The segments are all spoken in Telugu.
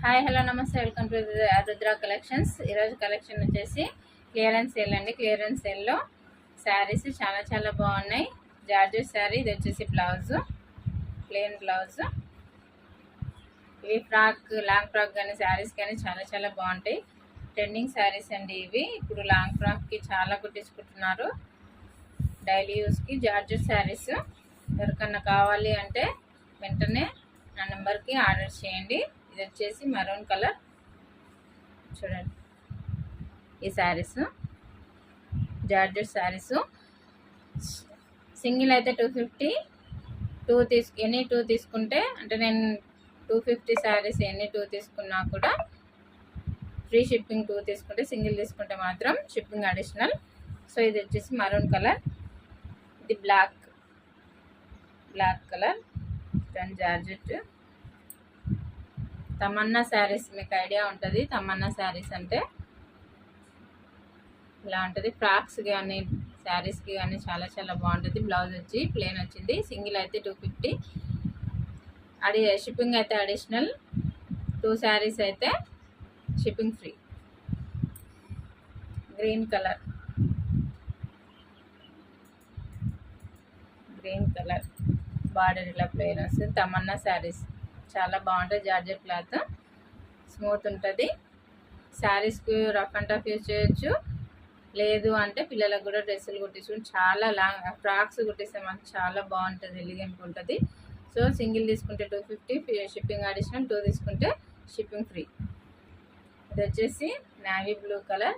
హాయ్ హలో నమస్తే, వెల్కమ్ టు రుద్ర కలెక్షన్స్. ఈరోజు కలెక్షన్ వచ్చేసి క్లియరెన్స్ సేల్ అండి. క్లియరెన్స్ సేల్లో శారీస్ చాలా బాగున్నాయి. జార్జెట్ శారీ, ఇది వచ్చేసి బ్లౌజ్, ప్లెయిన్ బ్లౌజ్. ఇవి ఫ్రాక్, లాంగ్ ఫ్రాక్ కానీ శారీస్ కానీ చాలా బాగుంటాయి. ట్రెండింగ్ శారీస్ అండి ఇవి. ఇప్పుడు లాంగ్ ఫ్రాక్కి చాలా కుట్టించుకుంటున్నారు డైలీ యూస్కి. జార్జెట్ శారీస్ ఎవరికన్నా కావాలి అంటే వెంటనే నా నెంబర్కి ఆర్డర్ చేయండి. ఇది వచ్చేసి మరూన్ కలర్, చూడండి. ఈ శారీస్ జార్జెట్ శారీస్. సింగిల్ అయితే 250, ఎనీ టూ తీసుకుంటే, అంటే నేను 250 శారీస్ ఎనీ టూ తీసుకున్నా కూడా ఫ్రీ షిప్పింగ్. 2 తీసుకుంటే, సింగిల్ తీసుకుంటే మాత్రం షిప్పింగ్ అడిషనల్. సో ఇది వచ్చేసి మరూన్ కలర్, ఇది black colour. Georgette Tamannaah saris, మీకు ఐడియా ఉంటుంది తమన్నా శారీస్ అంటే ఇలా ఉంటుంది. ఫ్రాక్స్ కానీ శారీస్కి కానీ చాలా బాగుంటుంది. బ్లౌజ్ వచ్చి ప్లెయిన్ వచ్చింది. సింగిల్ అయితే 250, షిప్పింగ్ అయితే అడిషనల్. 2 శారీస్ అయితే shipping free. Green colour border ఇలా ప్లెయిన్ వస్తుంది. తమన్నా శారీస్ చాలా బాగుంటుంది. జార్జెట్ క్లాత్ స్మూత్ ఉంటుంది. శారీస్కి రఫ్ అండ్ టఫ్ యూజ్ చేయొచ్చు. లేదు అంటే పిల్లలకు కూడా డ్రెస్సులు కుట్టించుకుని చాలా లాంగ్ ఫ్రాక్స్ కుట్టిస్తే మనకు చాలా బాగుంటుంది, ఎలిగెంట్ ఉంటుంది. సో సింగిల్ తీసుకుంటే 250, షిప్పింగ్ అడిషనల్. 2 తీసుకుంటే షిప్పింగ్ ఫ్రీ. ఇది వచ్చేసి నేవీ బ్లూ కలర్.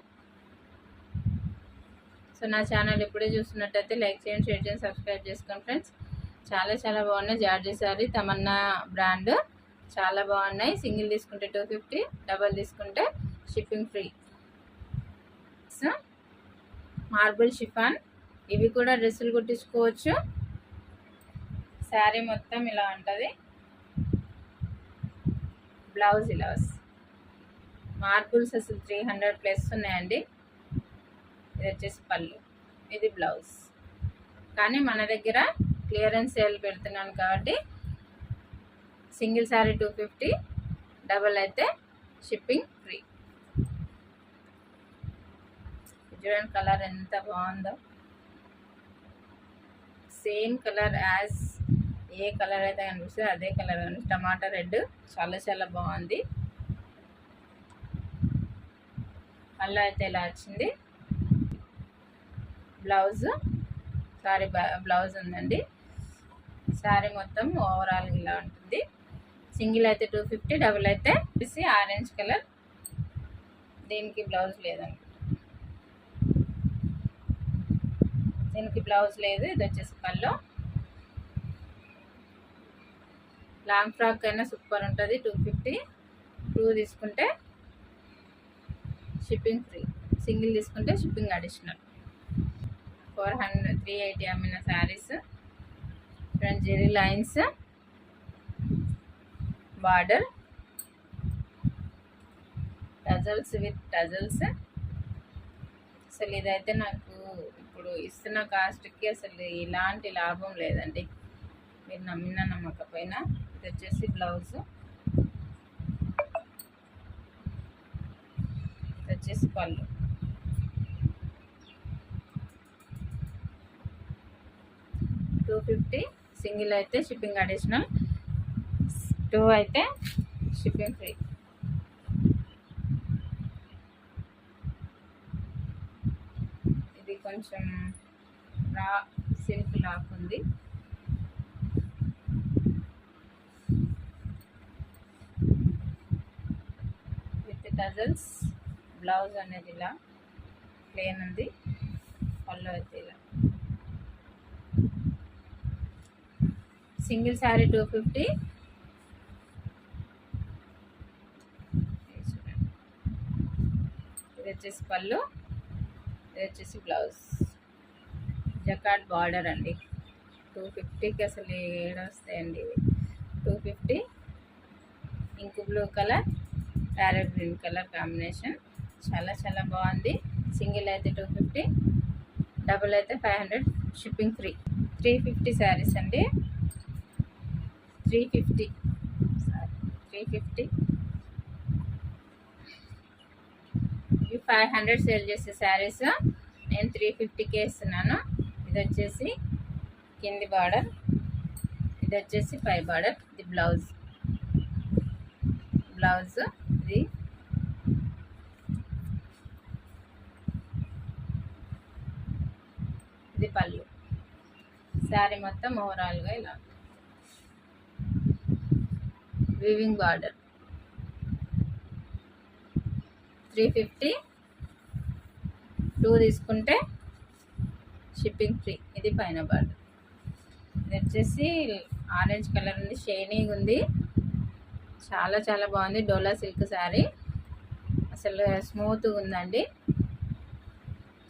సో నా ఛానల్ ఇప్పుడే చూస్తున్నట్టయితే లైక్ చేయండి, షేర్ చేయండి, సబ్స్క్రైబ్ చేసుకోండి ఫ్రెండ్స్. చాలా బాగున్నాయి. జార్జెట్ శారీ, తమన్నా బ్రాండ్, చాలా బాగున్నాయి. సింగిల్ తీసుకుంటే 250, డబల్ తీసుకుంటే షిప్పింగ్ ఫ్రీ. మార్బుల్ షిఫాన్, ఇవి కూడా డ్రెస్సులు కుట్టించుకోవచ్చు. శారీ మొత్తం ఇలా ఉంటుంది. బ్లౌజ్ ఇలా వస్తుంది. మార్బుల్స్ అసలు 300+ ఉన్నాయండి. ఇది వచ్చేసి పళ్ళు, ఇది బ్లౌజ్. కానీ మన దగ్గర క్లియరెన్స్ సేల్ పెడుతున్నాను కాబట్టి సింగిల్ శారీ 250, డబల్ అయితే షిప్పింగ్ ఫ్రీ. చూడండి కలర్ ఎంత బాగుందో. Same colour as a colour అయితే కనిపిస్తుంది అదే కలర్ కానీ టమాటా రెడ్, చాలా బాగుంది. పళ్ళు అయితే ఇలా వచ్చింది. బ్లౌజ్, సారీ బ్లౌజ్ ఉందండి. శారీ మొత్తం ఓవరాల్ ఇలా ఉంటుంది. సింగిల్ అయితే 250, డబుల్ అయితే ఆరెంజ్ కలర్. దీనికి బ్లౌజ్ లేదనుకుంటా, దీనికి బ్లౌజ్ లేదు. ఇది వచ్చేసి పళ్ళు. లాంగ్ ఫ్రాక్ అయినా సూపర్ ఉంటుంది. 250, 2 తీసుకుంటే షిప్పింగ్ ఫ్రీ. సింగిల్ తీసుకుంటే షిప్పింగ్ అడిషనల్. 380 అమ్మిన saris. Zari lines, border, tassels with tassels. అసలు ఇదైతే నాకు ఇప్పుడు ఇస్తున్న కాస్ట్కి అసలు ఇలాంటి లాభం లేదండి, మీరు నమ్మినా నమ్మకపోయినా. ఇది వచ్చేసి బ్లౌజ్, ఇది వచ్చేసి పళ్ళు. $250, సింగిల్ అయితే షిప్పింగ్ అడిషనల్. 2 అయితే షిప్పింగ్ ఫ్రీ. ఇది కొంచెం సిల్క్ లాక్ ఉంది. With tassels. బ్లౌజ్ అనేది ఇలా ప్లెయిన్ ఉంది. పళ్ళు అయితే ఇలా. సింగిల్ శారీ 250. ఇది వచ్చేసి పళ్ళు, ఇది వచ్చేసి బ్లౌజ్. జకాట్ బార్డర్ అండి. 250కి అసలు ఏడ వస్తాయండి ఇవి. 250. Ink blue colour, parrot green colour combination. చాలా బాగుంది. సింగిల్ అయితే 250, డబుల్ అయితే 500, షిప్పింగ్ ఫ్రీ. 350 శారీస్ అండి. 350. ఇవి 500 సేల్ చేసే శారీస్ నేను 350కే ఇస్తున్నాను. ఇది వచ్చేసి కింది బార్డర్, ఇది వచ్చేసి పై బార్డర్, ఇది బ్లౌజ్ ఇది పళ్ళు. శారీ మొత్తం ఓవరాల్గా ఇలా వీవింగ్ బార్డర్ 350, 2 తీసుకుంటే షిప్పింగ్ ఫ్రీ. ఇది పైన బార్డర్. ఇది వచ్చేసి ఆరెంజ్ కలర్ ఉంది, షైనీగా ఉంది, చాలా చాలా బాగుంది. డోలా సిల్క్ శారీ, అసలు స్మూత్గా ఉందండి.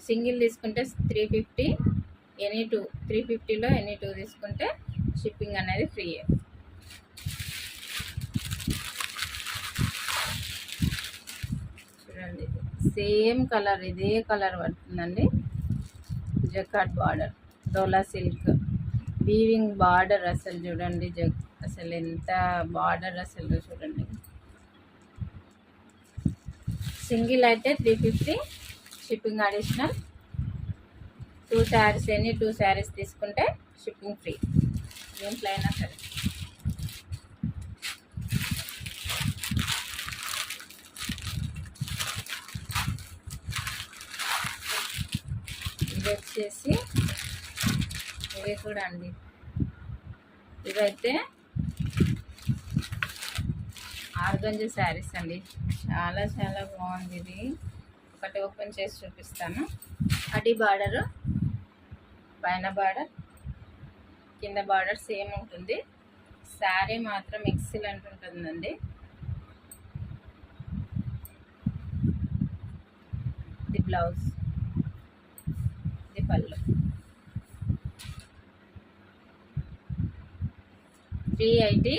సింగిల్ తీసుకుంటే 350, ఎనీ 2 350లో ఎనీ 2 తీసుకుంటే షిప్పింగ్ అనేది ఫ్రీ. చూడండి, సేమ్ కలర్, ఇదే కలర్ పడుతుందండి. జకాట్ బార్డర్, డోలా సిల్క్ వీవింగ్ బార్డర్. అసలు చూడండి, అసలు ఎంత బార్డర్ అసలు చూడండి. సింగిల్ అయితే 350, shipping additional. 2 saris, any 2 saris తీసుకుంటే షిప్పింగ్ ఫ్రీ. దేంట్లో అయినా సరే. ఇది వచ్చేసి ఇవి కూడా అండి, ఇవైతే ఆర్గంజా శారీస్ అండి, చాలా చాలా బాగుంది. ఇది ఒకటి ఓపెన్ చేసి చూపిస్తాను. అడి బార్డరు, పైన బార్డర్, కింద బార్డర్ సేమ్ ఉంటుంది. శారీ మాత్రం ఎక్సలెంట్ ఉంటుందండి. ఇది బ్లౌజ్, ఇది పళ్ళు. 380,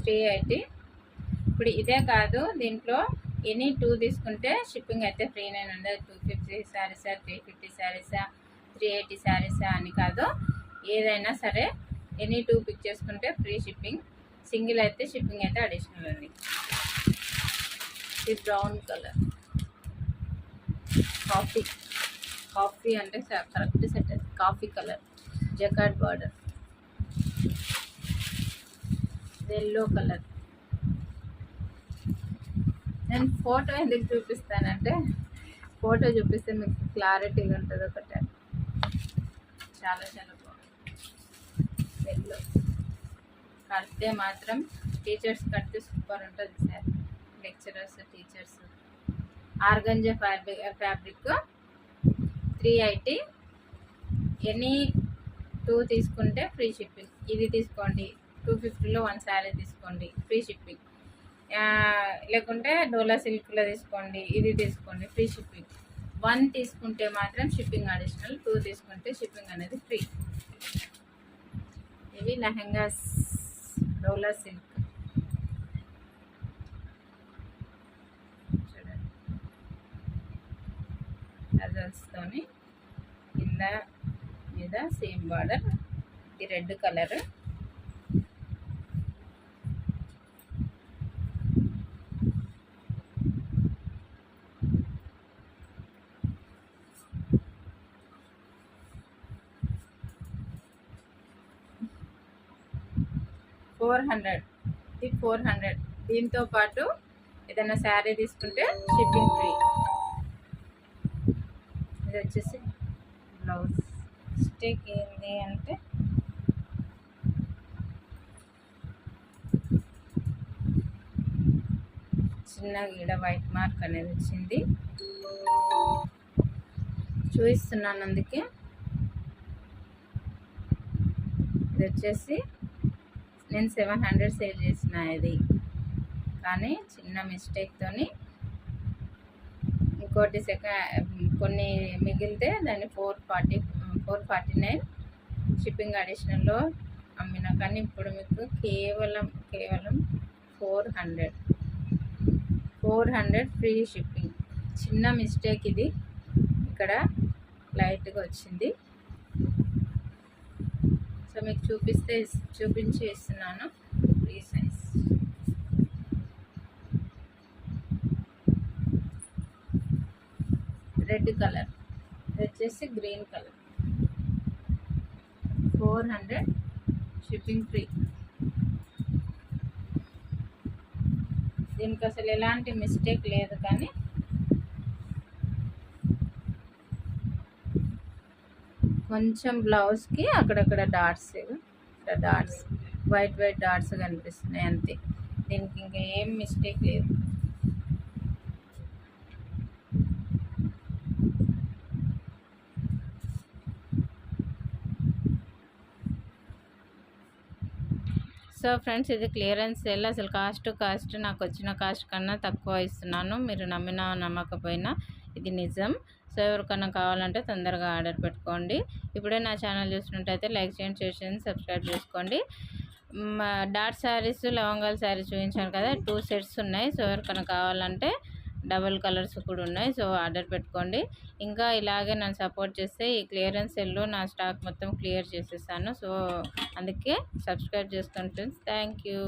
380. ఇప్పుడు ఇదే కాదు, దీంట్లో ఎనీ 2 తీసుకుంటే షిప్పింగ్ అయితే ఫ్రీ. నేను ఉండదు 250 శారీసా, 350 శారీసా, 380 శారీసా అని కాదు, ఏదైనా సరే ఎనీ 2 పిక్ చేసుకుంటే ఫ్రీ షిప్పింగ్. సింగిల్ అయితే షిప్పింగ్ అయితే అడిషనల్ అండి. ఇది బ్రౌన్ కలర్, కాఫీ అంటే correct set. Coffee colour, జకాట్ border, yellow colour. నేను ఫోటో ఎందుకు చూపిస్తానంటే, ఫోటో చూపిస్తే మీకు క్లారిటీగా ఉంటుంది. ఒకటే చాలా చాలా బాగుంది. ఎల్లో కడితే మాత్రం టీచర్స్ కడితే సూపర్ ఉంటుంది sir. Lecturers, teachers. Organza fabric 380, any 2 తీసుకుంటే ఫ్రీ షిప్పింగ్. ఇది తీసుకోండి, 250లో 1 శారీ తీసుకోండి, ఫ్రీ షిప్పింగ్. లేకుంటే డోలా సిల్క్లో తీసుకోండి, ఇది తీసుకోండి, ఫ్రీ షిప్పింగ్. 1 తీసుకుంటే మాత్రం షిప్పింగ్ అడిషనల్, 2 తీసుకుంటే షిప్పింగ్ అనేది ఫ్రీ. ఇవి లెహంగాస్, డోలా సిల్క్. చూడండి, అజల్స్తోని కింద మీద సేమ్ బార్డర్. ఇది రెడ్ కలర్. ఇది 400. దీంతో పాటు ఏదైనా శారీ తీసుకుంటే షిప్పింగ్ ఫ్రీ. ఇది వచ్చేసి బ్లౌజ్. మిస్టేక్ ఏంటి అంటే, చిన్న గీడ వైట్ మార్క్ అనేది వచ్చింది, చూపిస్తున్నాను అందుకే. ఇది వచ్చేసి నేను 700 సేల్ చేసిన ఇది, కానీ చిన్న మిస్టేక్తోని ఇంకోటి కొన్ని మిగిలితే దాన్ని 449 షిప్పింగ్ అడిషనల్లో అమ్మినా, కానీ ఇప్పుడు మీకు కేవలం 400 ఫ్రీ షిప్పింగ్. చిన్న మిస్టేక్ ఇది, ఇక్కడ లైట్గా వచ్చింది. సో మీకు చూపించి ఇస్తున్నాను. ఫ్రీ సైజ్ రెడ్ కలర్, వచ్చేసి గ్రీన్ కలర్. 400 shipping free. దీనికి అసలు ఎలాంటి మిస్టేక్ లేదు, కానీ కొంచెం బ్లౌజ్కి అక్కడక్కడ డాట్స్ వైట్ డాట్స్ కనిపిస్తున్నాయి అంతే. దీనికి ఇంకా ఏం మిస్టేక్ లేదు. సో ఫ్రెండ్స్, ఇది క్లియరెన్స్ సేల్. అసలు కాస్ట్ నాకు వచ్చిన కాస్ట్ కన్నా తక్కువ ఇస్తున్నాను. మీరు నమ్మినా నమ్మకపోయినా ఇది నిజం. సో ఎవరికన్నా కావాలంటే తొందరగా ఆర్డర్ పెట్టుకోండి. ఇప్పుడే నా ఛానల్ చూసినట్టయితే లైక్ చేయండి, షేర్ చేయండి, సబ్స్క్రైబ్ చేసుకోండి. డాట్ శారీస్, లవంగాల శారీస్ చూపించాను కదా, 2 సెట్స్ ఉన్నాయి. సో ఎవరికన్నా కావాలంటే డబుల్ కలర్స్ కూడా ఉన్నాయి. సో ఆర్డర్ పెట్టుకోండి. ఇంకా ఇలాగే నన్ను సపోర్ట్ చేస్తే ఈ క్లియరెన్స్ సెల్లో నా స్టాక్ మొత్తం క్లియర్ చేసేసాను. సో అందుకే సబ్స్క్రైబ్ చేసుకోండి ఫ్రెండ్స్. Thank you.